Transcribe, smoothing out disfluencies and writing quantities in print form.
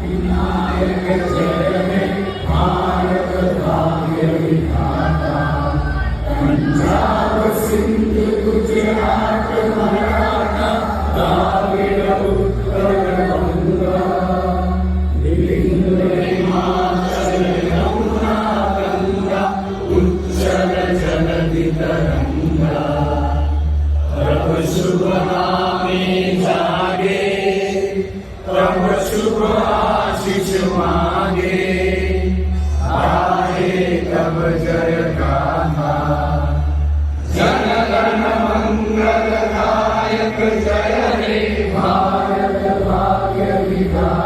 विनायक जय हे भारत भाग्य विधाता। पंजाब सिंध गुजरात मराठा द्राविड उत्कल गंगा, विंध्य हिमाचल यमुना गंगा, उच्चल जलधि तरंगा। प्रभु शुभ नामे जागे, प्रभु शुभ आशीष मांगे, आए तब जय गाथा। जन गण मंगल दायक जय हे भारत भाग्य विधाता।